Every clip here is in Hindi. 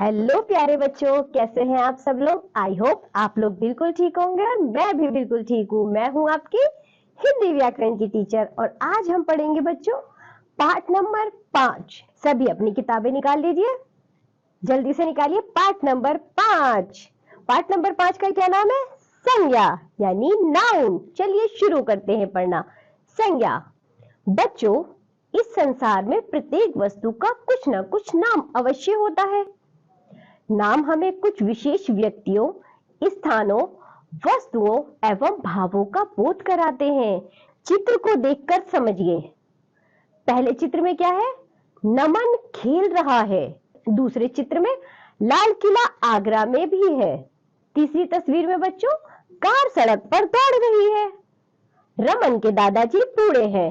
हेलो प्यारे बच्चों, कैसे हैं आप सब लोग। आई होप आप लोग बिल्कुल ठीक होंगे और मैं भी बिल्कुल ठीक हूँ। मैं हूँ आपकी हिंदी व्याकरण की टीचर और आज हम पढ़ेंगे बच्चों पाठ नंबर 5। सभी अपनी किताबें निकाल लीजिए, जल्दी से निकालिए। पाठ नंबर 5। पाठ नंबर 5 का क्या नाम है? संज्ञा यानी नाउन। चलिए शुरू करते हैं पढ़ना। संज्ञा। बच्चों, इस संसार में प्रत्येक वस्तु का कुछ ना कुछ नाम अवश्य होता है। नाम हमें कुछ विशेष व्यक्तियों, स्थानों, वस्तुओं एवं भावों का बोध कराते हैं। चित्र को देखकर समझिए। पहले चित्र में क्या है? नमन खेल रहा है। दूसरे चित्र में लाल किला आगरा में भी है। तीसरी तस्वीर में बच्चों कार सड़क पर दौड़ रही है। रमन के दादाजी बूढ़े हैं।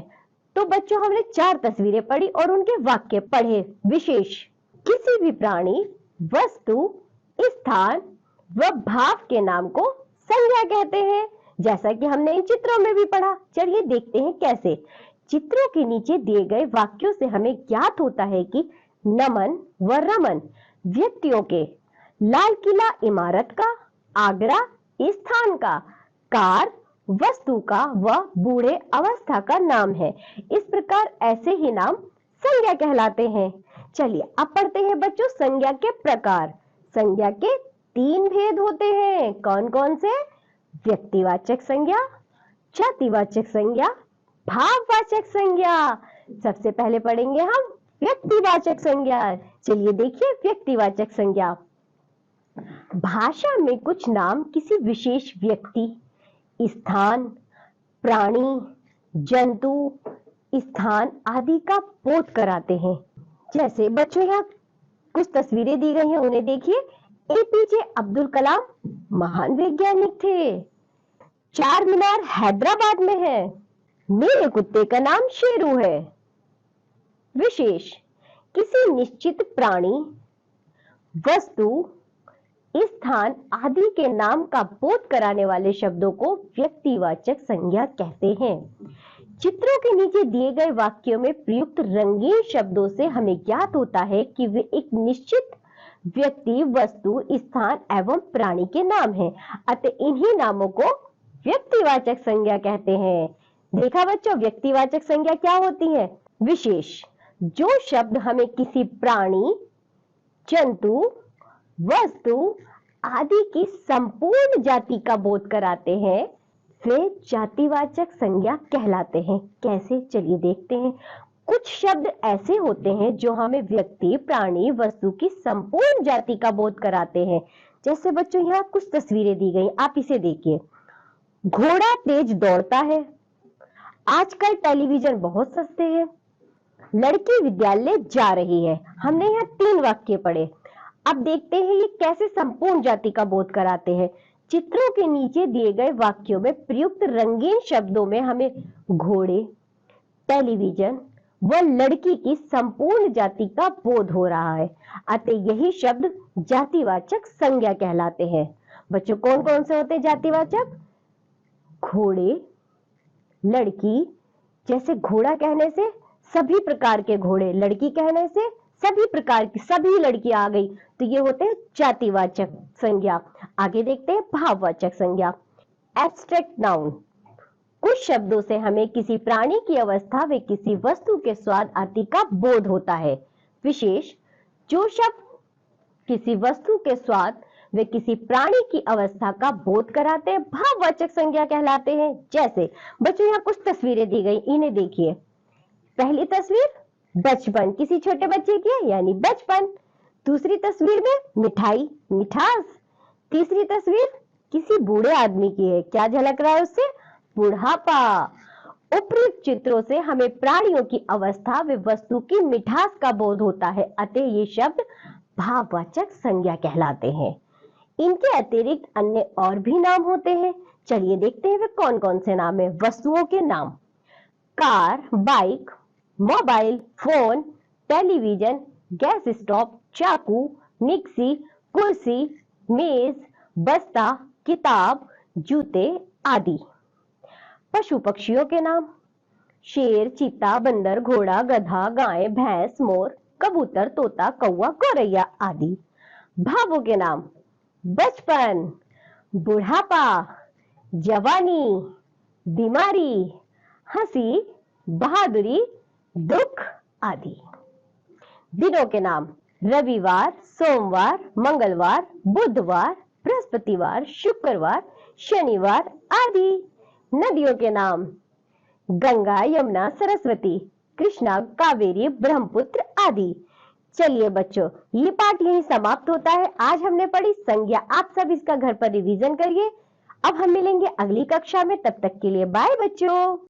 तो बच्चों हमने 4 तस्वीरें पढ़ी और उनके वाक्य पढ़े। विशेष। किसी भी प्राणी, वस्तु, स्थान व भाव के नाम को संज्ञा कहते हैं, जैसा कि हमने इन चित्रों में भी पढ़ा। चलिए देखते हैं कैसे। चित्रों के नीचे दिए गए वाक्यों से हमें ज्ञात होता है कि नमन व रमन व्यक्तियों के, लाल किला इमारत का, आगरा स्थान का, कार वस्तु का व बूढ़े अवस्था का नाम है। इस प्रकार ऐसे ही नाम संज्ञा कहलाते हैं। चलिए अब पढ़ते हैं बच्चों संज्ञा के प्रकार। संज्ञा के 3 भेद होते हैं। कौन कौन से? व्यक्तिवाचक संज्ञा, जातिवाचक संज्ञा, भाववाचक संज्ञा। सबसे पहले पढ़ेंगे हम व्यक्तिवाचक संज्ञा। चलिए देखिए व्यक्तिवाचक संज्ञा। भाषा में कुछ नाम किसी विशेष व्यक्ति, स्थान, प्राणी, जंतु, स्थान आदि का बोध कराते हैं। जैसे बच्चों यहाँ कुछ तस्वीरें दी गई हैं, उन्हें देखिए। एपीजे अब्दुल कलाम महान वैज्ञानिक थे। चार मीनार हैदराबाद में है। मेरे कुत्ते का नाम शेरू है। विशेष। किसी निश्चित प्राणी, वस्तु, स्थान आदि के नाम का बोध कराने वाले शब्दों को व्यक्तिवाचक संज्ञा कहते हैं। चित्रों के नीचे दिए गए वाक्यों में प्रयुक्त रंगीन शब्दों से हमें ज्ञात होता है कि वे एक निश्चित व्यक्ति, वस्तु, स्थान एवं प्राणी के नाम हैं। अतः इन्हीं नामों को व्यक्तिवाचक संज्ञा कहते हैं। देखा बच्चों, व्यक्तिवाचक संज्ञा क्या होती है? विशेष। जो शब्द हमें किसी प्राणी, जंतु, वस्तु आदि की संपूर्ण जाति का बोध कराते हैं, वे जातिवाचक संज्ञा कहलाते हैं। कैसे? चलिए देखते हैं। कुछ शब्द ऐसे होते हैं जो हमें व्यक्ति, प्राणी, वस्तु की संपूर्ण जाति का बोध कराते हैं। जैसे बच्चों यहाँ कुछ तस्वीरें दी गई, आप इसे देखिए। घोड़ा तेज दौड़ता है। आजकल टेलीविजन बहुत सस्ते हैं। लड़की विद्यालय जा रही है। हमने यहाँ 3 वाक्य पढ़े। अब देखते हैं ये कैसे संपूर्ण जाति का बोध कराते हैं। चित्रों के नीचे दिए गए वाक्यों में प्रयुक्त रंगीन शब्दों में हमें घोड़े, टेलीविजन व लड़की की संपूर्ण जाति का बोध हो रहा है। अतः यही शब्द जातिवाचक संज्ञा कहलाते हैं। बच्चों कौन कौन से होते हैं जातिवाचक? घोड़े, लड़की। जैसे घोड़ा कहने से सभी प्रकार के घोड़े, लड़की कहने से सभी प्रकार की सभी लड़कियां आ गई, तो ये होते हैं जातिवाचक संज्ञा। आगे देखते हैं भाववाचक संज्ञा। Abstract noun. कुछ शब्दों से हमें किसी प्राणी की अवस्था व किसी वस्तु के स्वाद आदि का बोध होता है। विशेष। जो शब्द किसी वस्तु के स्वाद वे किसी प्राणी की अवस्था का बोध कराते हैं, भाववाचक संज्ञा कहलाते हैं। जैसे बच्चों यहाँ कुछ तस्वीरें दी गई, इन्हें देखिए। पहली तस्वीर बचपन, किसी छोटे बच्चे की है यानी बचपन। दूसरी तस्वीर में मिठाई, मिठास। तीसरी तस्वीर किसी बूढ़े आदमी की है, क्या झलक रहा है उससे? बुढ़ापा। उपयुक्त चित्रों से हमें प्राणियों की अवस्था व वस्तु की मिठास का बोध होता है, अतः ये शब्द भाववाचक संज्ञा कहलाते हैं। इनके अतिरिक्त अन्य और भी नाम होते हैं। चलिए देखते हैं वे कौन कौन से नाम है। वस्तुओं के नाम। Car, bike, mobile phone, television, gas stove, चाकू, मिक्सी, कुर्सी, मेज, बस्ता, किताब, जूते आदि। पशु पक्षियों के नाम। शेर, चीता, बंदर, घोड़ा, गधा, गाय, भैंस, मोर, कबूतर, तोता, कौवा, गौरैया आदि। भावों के नाम बचपन, बुढ़ापा, जवानी, बीमारी, हंसी, बहादुरी, दुख आदि। दिनों के नाम रविवार, सोमवार, मंगलवार, बुधवार, बृहस्पतिवार, शुक्रवार, शनिवार आदि। नदियों के नाम गंगा, यमुना, सरस्वती, कृष्णा, कावेरी, ब्रह्मपुत्र आदि। चलिए बच्चों, ये पाठ यहीं समाप्त होता है। आज हमने पढ़ी संज्ञा। आप सब इसका घर पर रिवीजन करिए। अब हम मिलेंगे अगली कक्षा में। तब तक के लिए बाय बच्चों।